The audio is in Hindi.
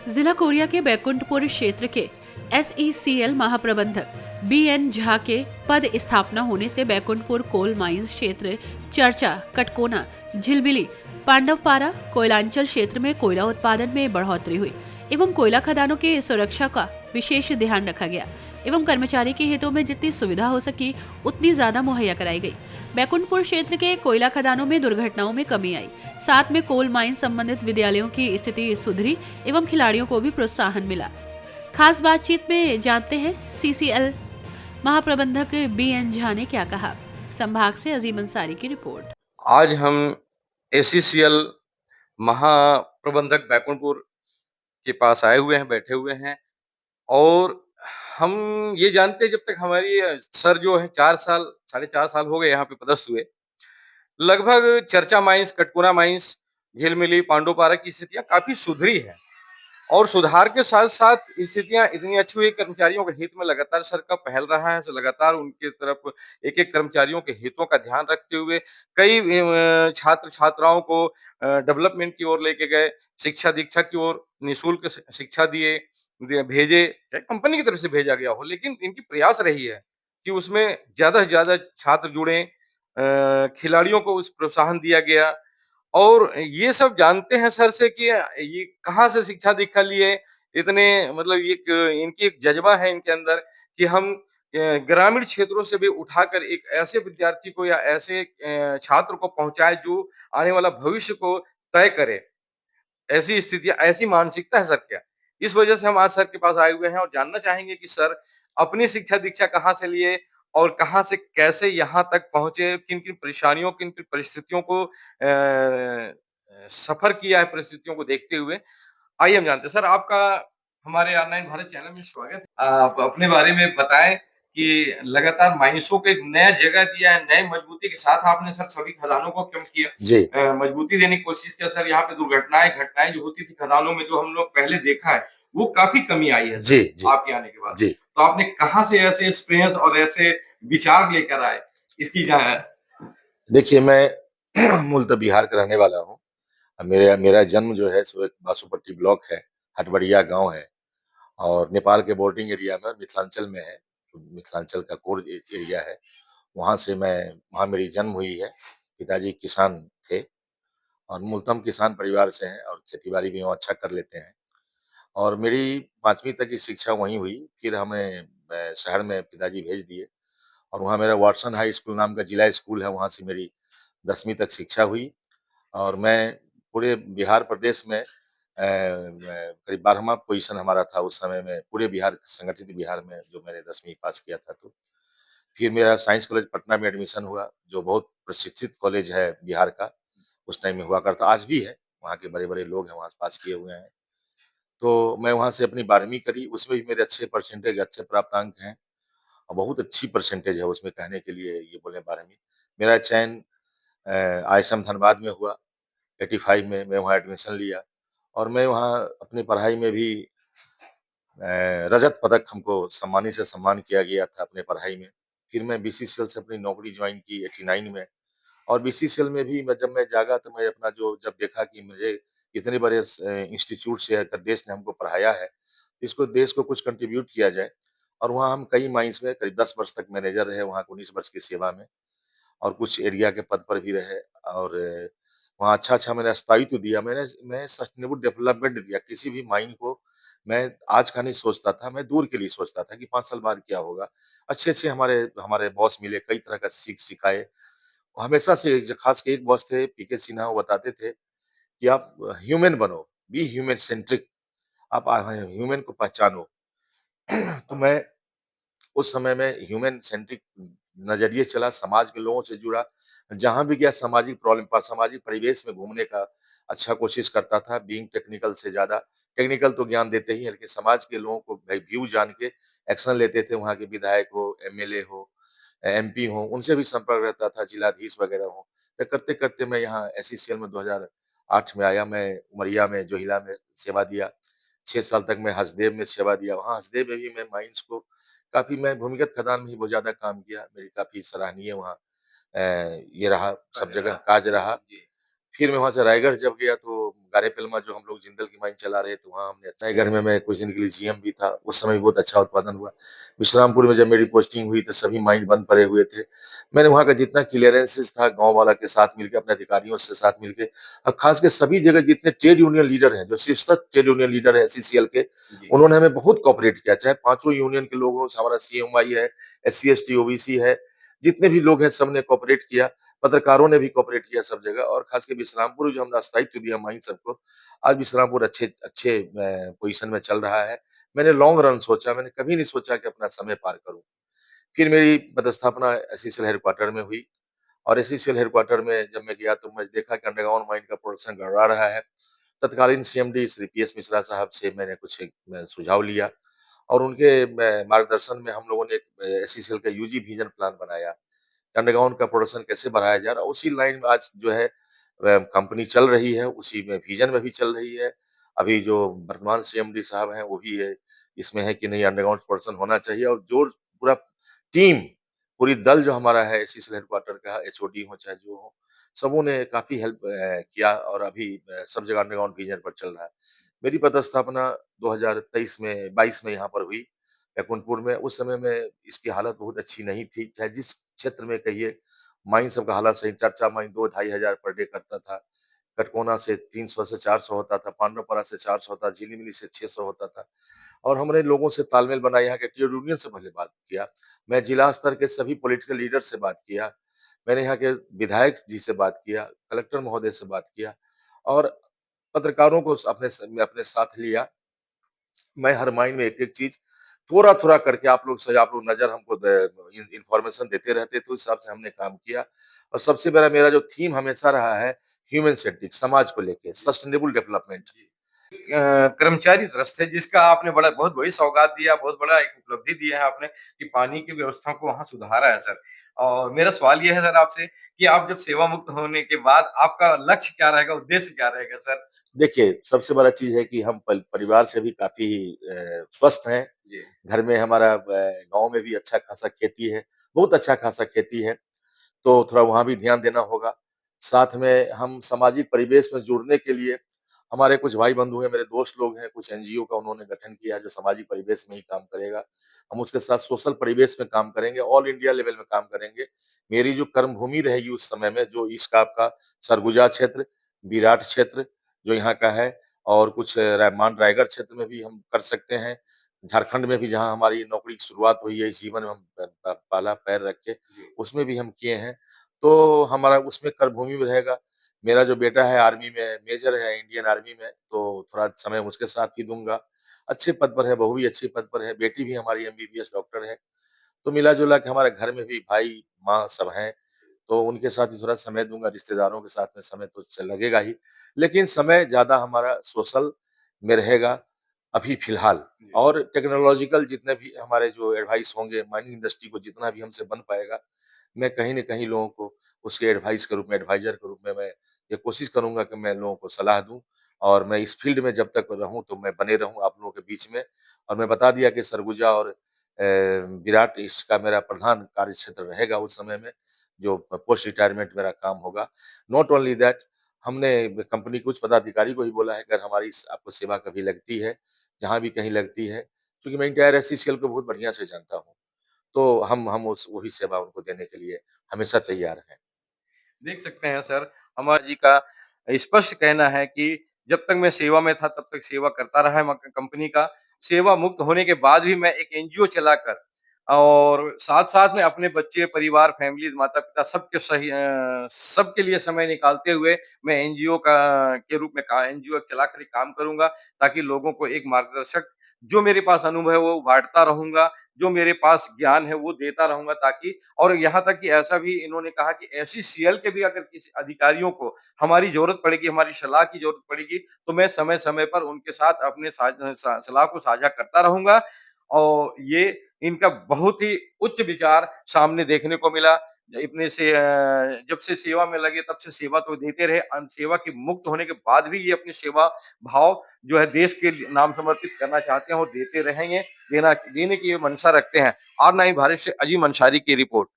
जिला कोरिया के बैकुंठपुर क्षेत्र के एसईसीएल महाप्रबंधक बीएन झा के पद स्थापना होने से बैकुंठपुर कोल माइंस क्षेत्र चर्चा, कटकोना, झिलबिली, पांडवपारा, कोयलांचल क्षेत्र में कोयला उत्पादन में बढ़ोतरी हुई एवं कोयला खदानों की सुरक्षा का विशेष ध्यान रखा गया एवं कर्मचारी के हितों में जितनी सुविधा हो सकी उतनी ज्यादा मुहैया कराई गई। बैकुंठपुर क्षेत्र के कोयला खदानों में दुर्घटनाओं में कमी आई, साथ में कोल माइन संबंधित विद्यालयों की स्थिति सुधरी एवं खिलाड़ियों को भी प्रोत्साहन मिला। खास बातचीत में जानते हैं सीसीएल महाप्रबंधक बीएन झा ने क्या कहा। संभाग से अजीम अंसारी की रिपोर्ट। आज हम एसीसीएल महाप्रबंधक बैकुंठपुर के पास आए हुए हैं, बैठे हुए हैं और हम ये जानते हैं जब तक हमारी सर जो है 4 साल, साढ़े 4 साल हो गए यहाँ पे पदस्थ हुए। लगभग चर्चा माइंस, कटकोना माइंस, झिलमिली, पांडवपारा की स्थितियाँ काफ़ी सुधरी हैं और सुधार के साथ-साथ स्थितियाँ इतनी अच्छी हुई कर्मचारियों के हित में लगातार सर का पहल रहा है, लगातार उनकी तरफ एक-एक कर्मचारियों के हितों का ध्यान रखते हुए कई छात्र-छात्राओं को डेवलपमेंट की ओर लेके गए, शिक्षा-दीक्षा की ओर निःशुल्क शिक्षा भेजे, चाहे कंपनी की तरफ से भेजा गया हो, लेकिन इनकी प्रयास रही है कि उसमें ज़्यादा से ज़्यादा छात्र जुड़ें, खिलाड़ियों को उस प्रोत्साहन दिया गया और ये सब जानते हैं सर से कि ये कहाँ से शिक्षा दीक्षा लिए, इतने मतलब एक इनकी एक जज़्बा है इनके अंदर कि हम ग्रामीण क्षेत्रों से भी उठाकर एक ऐसे विद्यार्थी को या ऐसे छात्र को पहुँचाएँ जो आने वाला भविष्य को तय करे। ऐसी स्थितियाँ, ऐसी मानसिकता है सर क्या? इस वजह से हम आज सर के पास आए हुए हैं और जानना चाहेंगे कि सर अपनी शिक्षा-दीक्षा कहाँ से लिए और कहाँ से कैसे यहाँ तक पहुँचे? किन-किन परेशानियों, किन-किन परिस्थितियों को सफ़र किया है परिस्थितियों को देखते हुए? आइए हम जानते हैं। सर आपका हमारे ऑनलाइन भारत चैनल में स्वागत है। आप अपने बारे में बताएँ कि लगातार माइनसों को एक नया जगह दिया है, नए मजबूती के साथ आपने सर सभी खदानों को कम किया। जी। मजबूती देने की कोशिश किया सर, यहाँ पे दुर्घटनाएँ, घटनाएँ जो होती थी खदानों में जो हम लोग पहले देखा है, वो काफ़ी कमी आई है जी, सर, जी, आपके आने के बाद। जी। तो आपने कहाँ से ऐसे एक्सपीरियंस और ऐसे विचार लेकर आए? इसकी देखिए मैं मूलतः बिहार का रहने वाला हूँ। मेरा मेरा जन्म जो है सो एक बासुपट्टी ब्लॉक है, हटबड़िया गाँव है और नेपाल के बॉर्डरिंग एरिया में और मिथिलांचल में है। मिथिलांचल का कोर एरिया है। वहाँ मेरी जन्म हुई है। पिताजी किसान थे और मूलतः हम किसान परिवार से हैं और खेती-बाड़ी भी हम अच्छा कर लेते हैं। और मेरी 5वीं तक की शिक्षा वहीं हुई। फिर हमें शहर में पिताजी भेज दिए और वहाँ मेरा वाटसन हाई स्कूल नाम का जिला स्कूल है, वहाँ से मेरी 10वीं तक शिक्षा हुई और मैं पूरे बिहार प्रदेश में करीब 12वाँ पोज़ीशन हमारा था उस समय में, पूरे बिहार संगठित बिहार में जो मैंने 10वीं पास किया था तो। फिर मेरा साइंस कॉलेज पटना में एडमिशन हुआ, जो बहुत प्रशिक्षित कॉलेज है बिहार का, उस टाइम में हुआ करता, आज भी है, वहाँ के बड़े-बड़े लोग हैं, वहाँ से पास किए हुए हैं। तो मैं वहाँ से अपनी 12वीं करी, उसमें भी मेरे अच्छे परसेंटेज, अच्छे प्राप्तांक हैं और बहुत अच्छी परसेंटेज है उसमें कहने के लिए ये बोले 12वीं। मेरा चयन आईएसएम धनबाद में हुआ, 85 में मैं वहाँ एडमिशन लिया और मैं वहाँ अपनी पढ़ाई में भी रजत पदक हमको सम्मानित से सम्मान किया गया था अपने पढ़ाई में। फिर मैं बीसीसीएल से अपनी नौकरी जॉइन की 89 में और बीसीसीएल में भी मैं जब मैं जागा तो मैं अपना जो जब देखा कि मुझे इतने बड़े इंस्टीट्यूट से अगर देश ने हमको पढ़ाया है, इसको देश को कुछ कंट्रीब्यूट किया जाए और वहाँ हम कई माइंस में करीब 10 वर्ष तक मैनेजर रहे, वहाँ 19 वर्ष की सेवा में और कुछ एरिया के पद पर भी रहे और वहाँ अच्छा-अच्छा मैंने स्थायित्व दिया। मैं सस्टेनेबल डेवलपमेंट दिया, किसी भी माइन को मैं आज का नहीं सोचता था, मैं दूर के लिए सोचता था कि 5 साल बाद क्या होगा। अच्छे-अच्छे हमारे हमारे बॉस मिले, कई तरह का सीख सिखाए। हमेशा से ज खास के एक बॉस थे पीके सिन्हा, वो बताते थे कि आप ह्यूमन बनो, बी ह्यूमन सेंट्रिक, आप ह्यूमन को पहचानो। तो मैं उस समय में ह्यूमन सेंट्रिक नज़रिए से चला, समाज के लोगों से जुड़ा, जहाँ भी गया सामाजिक प्रॉब्लम पर सामाजिक परिवेश में घूमने का अच्छा कोशिश करता था, बीइंग टेक्निकल से ज़्यादा। टेक्निकल तो ज्ञान देते ही हैं, लेकिन समाज के लोगों को भाई व्यू जान के एक्शन लेते थे, वहाँ के विधायक हो, एमएलए हो, एमपी हो, उनसे भी संपर्क रहता था, जिलाधीश वगैरह हो। तो करते-करते मैं यहाँ एसईसीएल में 2008 में आया, मैं उमरिया में, जोहिला में सेवा दिया। 6 साल तक मैं हसदेव में सेवा दिया, वहाँ हसदेव में भी मैं माइंस को काफ़ी मैं भूमिगत खदान में ही बहुत ज़्यादा काम किया, मेरी काफ़ी सराहनीय वहाँ ये रहा, सब जगह काज रहा। फिर मैं वहाँ से रायगढ़ जब गया तो गारेपलमा जो हम लोग जिंदल की माइन चला रहे थे, वहाँ हमने रायगढ़ में मैं कुछ दिन के लिए जीएम भी था। उस समय भी बहुत अच्छा उत्पादन हुआ। विश्रामपुर में जब मेरी पोस्टिंग हुई तो सभी माइन बंद पड़े हुए थे। मैंने वहाँ का जितना क्लियरेंसेस था गाँव वाला के साथ मिलके, अपने अधिकारियों से साथ मिलके और खास के सभी जगह जितने ट्रेड यूनियन लीडर हैं, जो शीर्षस्थ ट्रेड यूनियन लीडर है एससीसीएल के, जी। उन्होंने हमें बहुत कोऑपरेट किया। चाहे पाँचों यूनियन के लोग हों, हमारा सीएमवाई है, एससी, एसटी, ओबीसी है, जितने भी लोग हैं सबने कोऑपरेट किया। पत्रकारों ने भी कोऑपरेट किया सब जगह और खास के विश्रामपुर जो हमने स्थायित्व दिया माइन सबको, आज विश्रामपुर अच्छे अच्छे पोज़ीशन में चल रहा है। मैंने लॉन्ग रन सोचा, मैंने कभी नहीं सोचा कि अपना समय पार करूँ। फिर मेरी पदस्थापना एसईसीएल हेडक्वार्टर में हुई और एसईसीएल हेडक्वार्टर में जब मैं गया तो मैं देखा कि अंडरग्राउंड माइन का प्रोडक्शन गड़बड़ा रहा है। तत्कालीन सीएमडी श्री पीएस मिश्रा साहब से मैंने कुछ एक सुझाव लिया और उनके मार्गदर्शन में हम लोगों ने एक एसईसीएल का यूजी विजन प्लान बनाया। अंडरग्राउंड का प्रोडक्शन कैसे बढ़ाया जा रहा है, उसी लाइन में आज जो है कंपनी चल रही है, उसी में विज़न में भी चल रही है। अभी जो वर्तमान सीएमडी साहब हैं, वो भी इसमें है कि नहीं अंडरग्राउंड प्रोडक्शन होना चाहिए और जो पूरा टीम, पूरी दल जो हमारा है एसीसी हेडक्वार्टर का एचओडी हो चाहे जो हो, सबों ने काफ़ी हेल्प किया और अभी सब जगह अंडरग्राउंड विज़न पर चल रहा है। मेरी पदस्थापना 2023 में 22 में यहाँ पर हुई, बैकुंठपुर में। उस समय में इसकी हालत बहुत अच्छी नहीं थी, चाहे जिस क्षेत्र में कहिए, माइन सबका हालात सही चर्चा माइन 2 ढाई हज़ार पर डे करता था। कटकोना से 300 से 400 होता था, पांडवपुरा से 400 होता, झिलिमिली से 600 होता था और हमने लोगों से तालमेल बनाया, यहाँ के ट्रेड यूनियन से पहले बात किया। मैं जिला स्तर के सभी पॉलिटिकल लीडर से बात किया। मैंने यहाँ के विधायक जी से बात किया, कलेक्टर महोदय से बात किया और पत्रकारों को अपने साथ लिया। मैं हर माइन में एक-एक चीज़ थोड़ा-थोड़ा करके आप लोग नज़र हमको इन्फॉर्मेशन देते रहते, तो उस हिसाब से हमने काम किया और सबसे बड़ा मेरा जो थीम हमेशा रहा है ह्यूमन सेंट्रिक समाज को लेके, सस्टेनेबल डेवलपमेंट। कर्मचारी त्रस्त है जिसका आपने बड़ा बहुत बड़ी सौगात दिया, बहुत बड़ा एक उपलब्धि दिया है आपने कि पानी की व्यवस्था को वहाँ सुधारा है सर। और मेरा सवाल ये है सर आपसे कि आप जब सेवा मुक्त होने के बाद आपका लक्ष्य क्या रहेगा, उद्देश्य क्या रहेगा सर? देखिए, सबसे बड़ा चीज़ है कि हम परिवार से भी काफ़ी स्वस्थ हैं। जी। घर में हमारा गाँव में भी अच्छा खासा खेती है, बहुत अच्छा खासा खेती है। तो थोड़ा वहाँ भी ध्यान देना होगा। साथ में हम सामाजिक परिवेश में जुड़ने के लिए हमारे कुछ भाई-बंधु हैं, मेरे दोस्त लोग हैं, कुछ एनजीओ का उन्होंने गठन किया है जो सामाजिक परिवेश में ही काम करेगा। हम उसके साथ सोशल परिवेश में काम करेंगे, ऑल इंडिया लेवल में काम करेंगे। मेरी जो कर्मभूमि रहेगी उस समय में जो इसका आपका सरगुजा क्षेत्र, विराट क्षेत्र जो यहाँ का है और कुछ रायगढ़ क्षेत्र में भी हम कर सकते हैं। झारखंड में भी जहाँ हमारी नौकरी की शुरुआत हुई है इस जीवन में हम प प पहला पैर रख के, जी। उसमें भी हम किए हैं। तो हमारा उसमें कर्मभूमि में रहेगा। मेरा जो बेटा है आर्मी में, मेजर है इंडियन आर्मी में, तो थोड़ा समय उसके साथ भी दूँगा। अच्छे पद पर है, बहू भी अच्छे पद पर है, बेटी भी हमारी एमबीबीएस डॉक्टर है। तो मिला-जुला के हमारे घर में भी भाई, माँ सब हैं, तो उनके साथ भी थोड़ा समय दूँगा, रिश्तेदारों के साथ में समय तो लगेगा ही। लेकिन समय ज़्यादा हमारा सोशल में रहेगा अभी फ़िलहाल जी। और टेक्नोलॉजिकल जितने भी हमारे जो एडवाइस होंगे, माइनिंग इंडस्ट्री को जितना भी हमसे बन पाएगा, मैं कहीं न कहीं लोगों को उसके एडवाइस के रूप में, एडवाइज़र के रूप में मैं ये कोशिश करूँगा कि मैं लोगों को सलाह दूँ और मैं इस फ़ील्ड में जब तक रहूँ, तो मैं बने रहूँ आप लोगों के बीच में और मैं बता दिया कि सरगुजा और विराट इसका मेरा प्रधान कार्यक्षेत्र रहेगा उस समय में, जो पोस्ट रिटायरमेंट मेरा काम होगा। नॉट ओनली दैट हमने कंपनी के कुछ पदाधिकारी को भी बोला है अगर हमारी आपको सेवा कभी लगती है, जहाँ भी कहीं लगती है, क्योंकि मैं एंटायर एचसीसीएल को बहुत बढ़िया से जानता हूँ। तो हम उस वही सेवा उनको देने के लिए हमेशा तैयार हैं। देख सकते हैं सर, हमारा जी का स्पष्ट कहना है कि जब तक मैं सेवा में था तब तक सेवा करता रहा है म कंपनी का। सेवा मुक्त होने के बाद भी मैं एक एनजीओ चलाकर और साथ-साथ में अपने बच्चे, परिवार, फैमिली, माता-पिता सबके लिए समय निकालते हुए मैं एनजीओ का के रूप में का एनजीओ चलाकर एक काम करूँगा ताकि लोगों को एक मार्गदर्शक जो मेरे पास अनुभव है वो बाँटता रहूँगा, जो मेरे पास ज्ञान है वो देता रहूँगा ताकि और यहाँ तक कि ऐसा भी इन्होंने कहा कि ऐसी सीएल के भी अगर किसी अधिकारियों को हमारी ज़रूरत पड़ेगी, हमारी सलाह की ज़रूरत पड़ेगी, तो मैं समय-समय पर उनके साथ अपने सलाह को साझा करता रहूँगा। और ये इनका बहुत ही उच्च विचार सामने देखने को मिला। जब से सेवा में लगे तब से सेवा तो देते रहे, सेवा के मुक्त होने के बाद भी ये अपनी सेवा भाव जो है देश के नाम समर्पित करना चाहते हैं और देते रहेंगे, देने की ये मंशा रखते हैं। और ना ही भारत से अजीम अंसारी की रिपोर्ट।